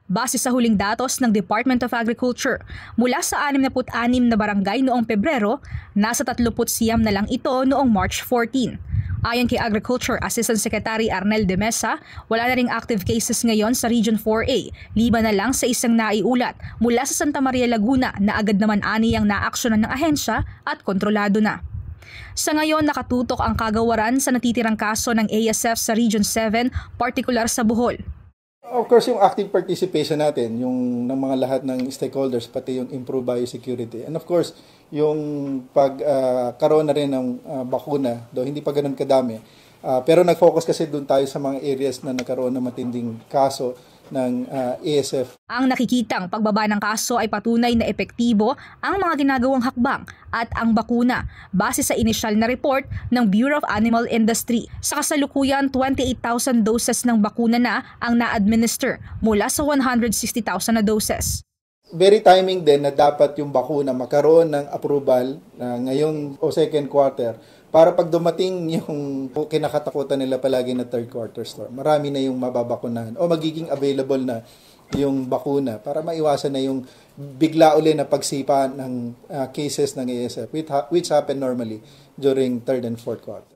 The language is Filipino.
Base sa huling datos ng Department of Agriculture, mula sa 66 na barangay noong Pebrero, nasa 39 na lang ito noong March 14. Ayon kay Agriculture Assistant Secretary Arnel de Mesa, wala na ring active cases ngayon sa Region 4A, liban na lang sa isang naiulat mula sa Santa Maria, Laguna na agad naman aniyang naaksyonan ng ahensya at kontrolado na. Sa ngayon, nakatutok ang kagawaran sa natitirang kaso ng ASF sa Region 7, partikular sa Bohol. Of course, yung active participation natin, yung ng mga lahat ng stakeholders, pati yung improved biosecurity. And of course, yung pagkaroon na rin ng bakuna, though hindi pa ganun kadami. Pero nag-focus kasi doon tayo sa mga areas na nagkaroon ng matinding kaso ng ASF. Ang nakikitang pagbaba ng kaso ay patunay na epektibo ang mga ginagawang hakbang at ang bakuna base sa inisyal na report ng Bureau of Animal Industry. Sa kasalukuyan, 28,000 doses ng bakuna na ang na-administer mula sa 160,000 na doses. Very timing din na dapat yung bakuna magkaroon ng approval ngayong o second quarter para pag dumating yung kinakatakutan nila palagi na third quarter storm, marami na yung mababakunahan o magiging available na yung bakuna para maiwasan na yung bigla uli na pagsipa ng cases ng ASF which happen normally during third and fourth quarter.